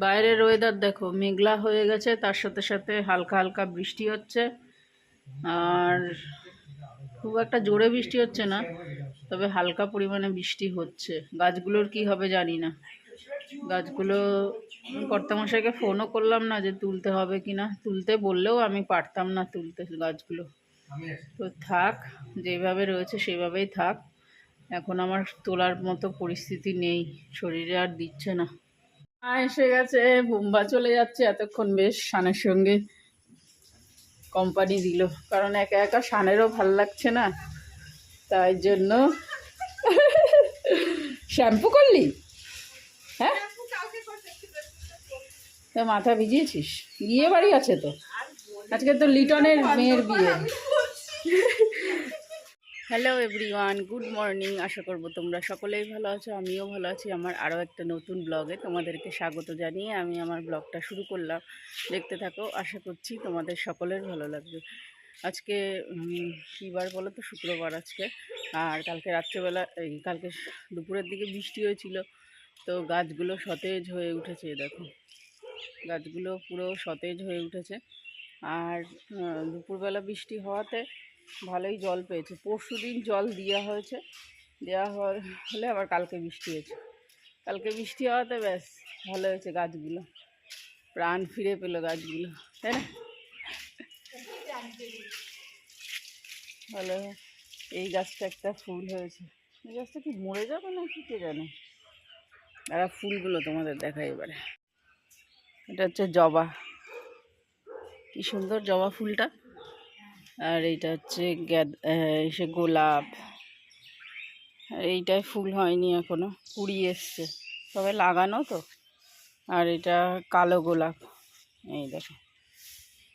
বাইরের ওয়েদার দেখো, মেঘলা হয়ে গেছে, তার সাথে সাথে হালকা হালকা বৃষ্টি হচ্ছে। আর খুব একটা জোরে বৃষ্টি হচ্ছে না, তবে হালকা পরিমাণে বৃষ্টি হচ্ছে। গাছগুলোর কি হবে জানি না। গাছগুলো কর্তামশাইকে ফোনও করলাম না যে তুলতে হবে কি না, তুলতে বললেও আমি পারতাম না তুলতে গাছগুলো। তো থাক, যেভাবে রয়েছে সেভাবেই থাক। এখন আমার তোলার মতো পরিস্থিতি নেই, শরীরে আর দিচ্ছে না। এসে গেছে, বুম্বা চলে যাচ্ছে এতক্ষণ, বেশ শানের সঙ্গে কোম্পানি দিল, কারণ একা একা শানেরও ভাল লাগছে না, তাই জন্য। শ্যাম্পু করলি? হ্যাঁ, তা মাথা ভিজিয়েছিস? বিয়ে বাড়ি আছে তো আজকে, তো লিটনের মেয়ের বিয়ে। Hello everyone, good morning. আশা করবো তোমরা সকলেই ভালো আছো, আমিও ভালো আছি। আমার আরও একটা নতুন ব্লগে তোমাদেরকে স্বাগত জানিয়ে আমি আমার ব্লগটা শুরু করলাম। দেখতে থাকো, আশা করছি তোমাদের সকলের ভালো লাগবে। আজকে কী বার বলো তো? শুক্রবার আজকে। আর কালকে রাত্রেবেলা, কালকে দুপুরের দিকে বৃষ্টি হয়েছিল, তো গাছগুলো সতেজ হয়ে উঠেছে। দেখো, গাছগুলো পুরো সতেজ হয়ে উঠেছে। আর দুপুরবেলা বৃষ্টি হওয়াতে ভালোই জল পেয়েছে। পরশুদিন জল দেওয়া হলে আবার কালকে বৃষ্টি হয়েছে। কালকে বৃষ্টি হওয়াতে ব্যাস ভালো হয়েছে, গাছগুলো প্রাণ ফিরে পেলো গাছগুলো, তাই না? ভালো। এই গাছটা একটা ফুল হয়েছে। এই গাছটা কি মরে যাবে না কি কে জানে। আর ফুলগুলো তোমাদের দেখাই এবারে। এটা হচ্ছে জবা, কি সুন্দর জবা ফুলটা। আর এইটা হচ্ছে সে গোলাপ। আর এইটায় ফুল হয়নি এখনো, কুড়ি এসছে, তবে লাগানো তো। আর এটা কালো গোলাপ, এই দেখো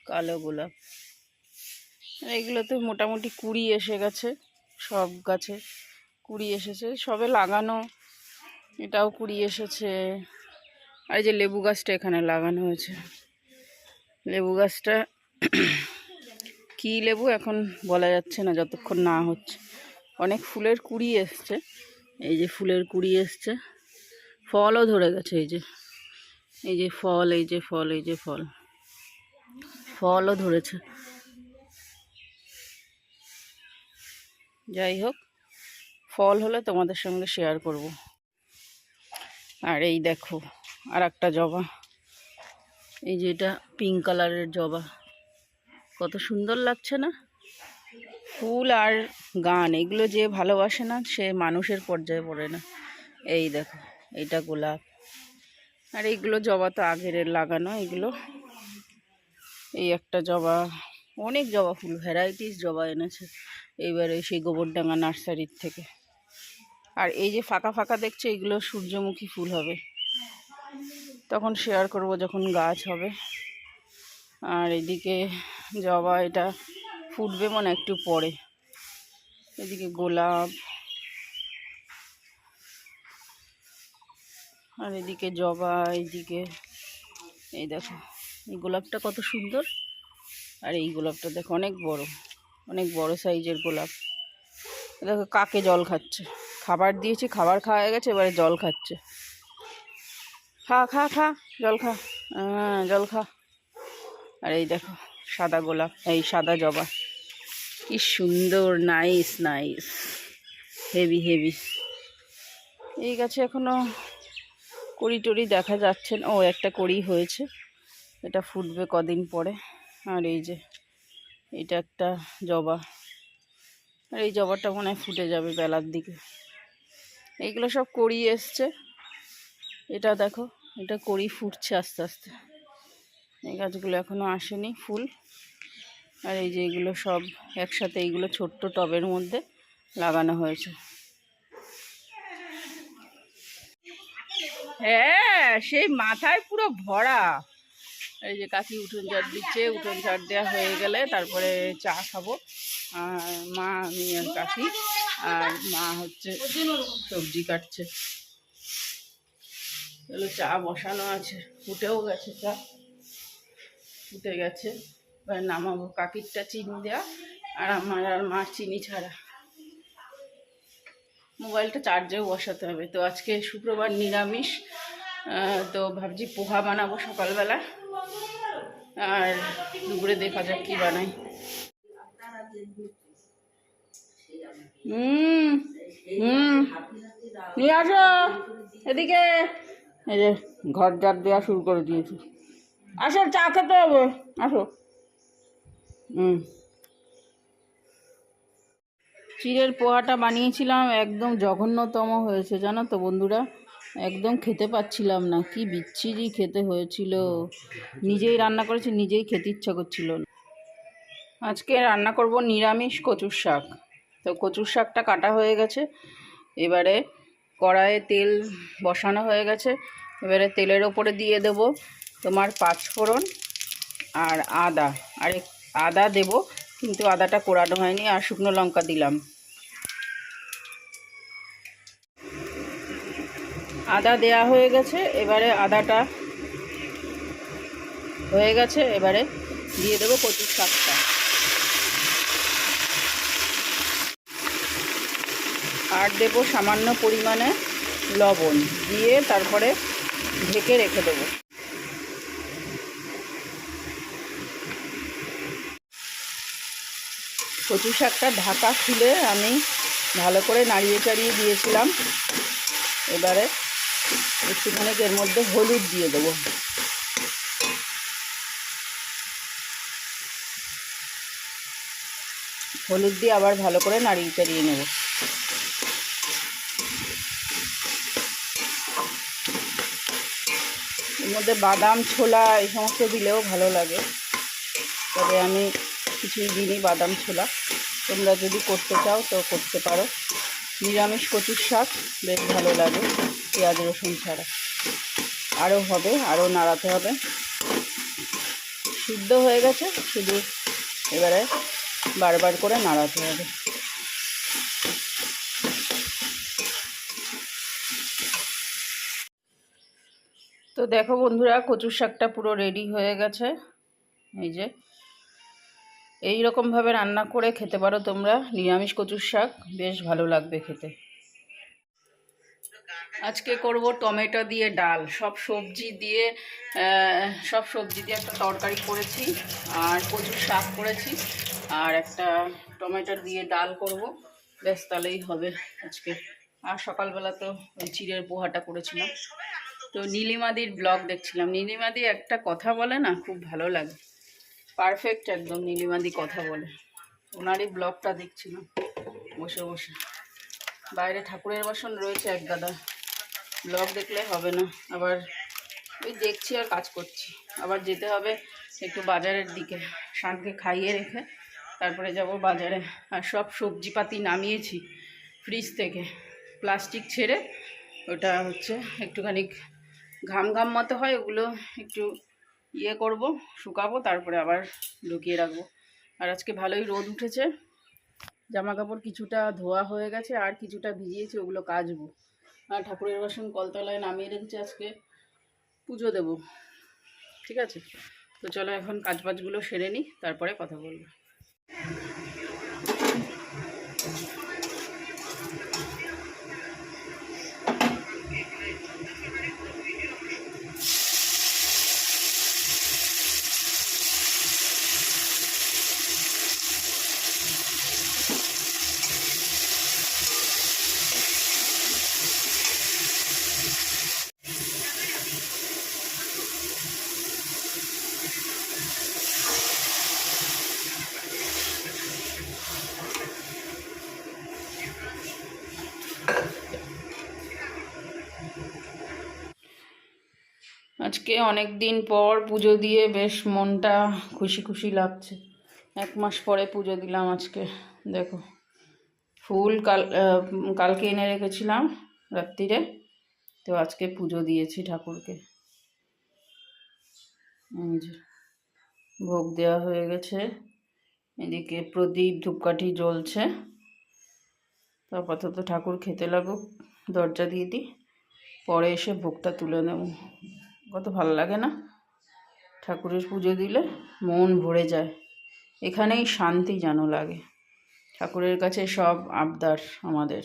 কালো গোলাপ। এইগুলোতে মোটামুটি কুড়ি এসে গেছে, সব গাছে কুড়ি এসেছে, সবে লাগানো। এটাও কুড়ি এসেছে। আর এই যে লেবু গাছটা এখানে লাগানো হয়েছে, লেবু গাছটা কী লেবু এখন বলা যাচ্ছে না যতক্ষণ না হচ্ছে। অনেক ফুলের কুড়ি এসছে, এই যে ফুলের কুড়ি এসছে, ফলও ধরে গেছে। এই যে ফল, এই যে ফল, এই যে ফল, ফলও ধরেছে। যাই হোক, ফল হলে তোমাদের সঙ্গে শেয়ার করব। আর এই দেখো আর একটা জবা, এই যে এটা পিঙ্ক কালারের জবা, কত সুন্দর লাগছে না? ফুল আর গান এগুলো যে ভালোবাসে না, সে মানুষের পর্যায়ে পড়ে না। এই দেখো, এইটা গোলাপ। আর এইগুলো জবা তো আগের লাগানো এগুলো। এই একটা জবা, অনেক জবা ফুল, ভ্যারাইটিস জবা এনেছে এইবারে সেই গোবরডাঙ্গা নার্সারির থেকে। আর এই যে ফাঁকা ফাঁকা দেখছো, এগুলো সূর্যমুখী ফুল হবে, তখন শেয়ার করব যখন গাছ হবে। আর এদিকে জবা, এটা ফুটবে মনে একটু পরে। এদিকে গোলাপ, আর এদিকে জবা, এইদিকে এই দেখো এই গোলাপটা কত সুন্দর। আর এই গোলাপটা দেখো অনেক বড় সাইজের গোলাপ। দেখো কাকে জল খাচ্ছে, খাবার দিয়েছি, খাবার খাওয়া গেছে, এবারে জল খাচ্ছে। খা খা খা, জল খা, জল খা। আর এই দেখো সাদা গোলাপ, এই সাদা জবা, কি সুন্দর, নাইস নাইস, হেভি হেভি। এই গাছে এখনো কড়ি টড়ি দেখা যাচ্ছে না। ও, একটা কড়ি হয়েছে, এটা ফুটবে কদিন পরে। আর এই যে এটা একটা জবা, আর এই জবাটা মনে হয় ফুটে যাবে বেলার দিকে। এইগুলো সব কড়ি এসছে। এটা দেখো, এটা কড়ি ফুটছে আস্তে আস্তে। এই গাছগুলো এখনো আসেনি ফুল। আর এই যে এগুলো সব একসাথে, এইগুলো ছোট্ট টবের মধ্যে লাগানো হয়েছে। হ্যাঁ, সেই মাথায় পুরো ভরা। এই যে কাকি উঠোন ঝাড় দিচ্ছে, উঠোন ঝাড় দেওয়া হয়ে গেলে তারপরে চা খাবো। আর মা, আমি আর কাকি, আর মা হচ্ছে সবজি কাটছে। তাহলে চা বসানো আছে, ফুটেও গেছে, চা ফুটে গেছে। এবার নামাবো। কাকিরটা চিনি দেওয়া, আর আমার আর মার চিনি ছাড়া। মোবাইলটা চার্জেও বসাতে হবে। তো আজকে শুক্রবার, নিরামিষ। তো ভাবছি পোহা বানাবো সকালবেলা, আর দুপুরে দেখা যাক কি বানাই। নিয়ে আসো এদিকে। এই যে ঘর ঝাড় দেওয়া শুরু করে দিয়েছি। আসো চা খেতে হবে, আসো। চিড়ের পোহাটা বানিয়েছিলাম, একদম জঘন্যতম হয়েছে জানো তো বন্ধুরা, একদম খেতে পাচ্ছিলাম না, কি বিচ্ছিরি খেতে হয়েছিল। নিজেই রান্না করেছি, নিজেই খেতে ইচ্ছা করছিল না। আজকে রান্না করব নিরামিষ কচুর শাক। তো কচুর শাকটা কাটা হয়ে গেছে, এবারে কড়াইয়ে তেল বসানো হয়ে গেছে। এবারে তেলের ওপরে দিয়ে দেব তোমার পাঁচফোড়ন আর আদা, আর আদা দেব, কিন্তু আদাটা কোড়ানো হয়নি, আর শুকনো লঙ্কা দিলাম। আদা দেয়া হয়ে গেছে, এবারে আদাটা হয়ে গেছে, এবারে দিয়ে দেবো কচুর শাকটা, আর দেব সামান্য পরিমাণে লবণ, দিয়ে তারপরে ঢেকে রেখে দেবো। কচু শাকটা ঢাকা খুলে আমি ভালো করে নাড়িয়ে চাড়িয়ে দিয়েছিলাম। এবারে একটুখানি এর মধ্যে হলুদ দিয়ে দেবো। হলুদ দিয়ে আবার ভালো করে নাড়িয়ে চাড়িয়ে নেব। এর মধ্যে বাদাম ছোলা এই সমস্ত দিলেও ভালো লাগে, তবে আমি কিছুই দিইনি বাদাম ছোলা। তোমরা যদি করতে চাও তো করতে পারো। নিরামিষ কচুর শাক বেশ ভালো লাগে পেঁয়াজ রসুন ছাড়া। আরও হবে, আরও নাড়াতে হবে। সিদ্ধ হয়ে গেছে, শুধু এবারে বারবার করে নাড়াতে হবে। তো দেখো বন্ধুরা, কচুর শাকটা পুরো রেডি হয়ে গেছে। এই যে এই রকমভাবে রান্না করে খেতে পারো তোমরা নিরামিষ কচুর শাক, বেশ ভালো লাগবে খেতে। আজকে করব টমেটো দিয়ে ডাল, সব সবজি দিয়ে একটা তরকারি করেছি, আর কচুর শাক করেছি, আর একটা টমেটো দিয়ে ডাল করব, ব্যাস তাহলেই হবে আজকে। আর সকালবেলা তো ওই চিড়ের পোহাটা করেছিলাম। তো নীলিমাদির ব্লগ দেখছিলাম। নীলিমাদি একটা কথা বলে না, খুব ভালো লাগে, পারফেক্ট একদম নীলিমাদি কথা বলে। ওনারই ব্লগটা দেখছিলাম বসে বসে। বাইরে ঠাকুরের বাসন রয়েছে এক গাদা, ব্লগ দেখলে হবে না, আবার ওই দেখছি আর কাজ করছি। আবার যেতে হবে একটু বাজারের দিকে, শানকে খাইয়ে রেখে তারপরে যাব বাজারে। আর সব সবজিপাতি নামিয়েছি ফ্রিজ থেকে, প্লাস্টিক ছেড়ে, ওটা হচ্ছে একটুখানি ঘাম ঘাম মতো হয়, ওগুলো একটু ইয়ে করব, শুকাবো, তারপরে আবার ঢুকিয়ে রাখবো। আর আজকে ভালোই রোদ উঠেছে, জামা কাপড় কিছুটা ধোয়া হয়ে গেছে, আর কিছুটা ভিজিয়েছি, ওগুলো কাচবো। আর ঠাকুরের বাসন কলতলায় নামিয়ে রেখেছি, আজকে পুজো দেব। ঠিক আছে, তো চলো এখন কাজবাজগুলো সেরে নিই, তারপরে কথা বলবো। আজকে অনেক দিন পর পুজো দিয়ে বেশ মনটা খুশি খুশি লাগছে। 1 মাস পরে পুজো দিলাম আজকে। দেখো ফুল কালকে এনে রেখেছিলাম রাত্রিরে, তো আজকে পুজো দিয়েছি ঠাকুরকে। এই যে ভোগ দেওয়া হয়ে গেছে, এদিকে প্রদীপ ধূপকাঠি জ্বলছে। তো আপাতত ঠাকুর খেতে লাগুক, দরজা দিয়ে দিই, পরে এসে ভোগটা তুলে নেব। কত ভালো লাগে না, ঠাকুরের পুজো দিলে মন ভরে যায়, এখানেই শান্তি যেন লাগে। ঠাকুরের কাছে সব আবদার আমাদের।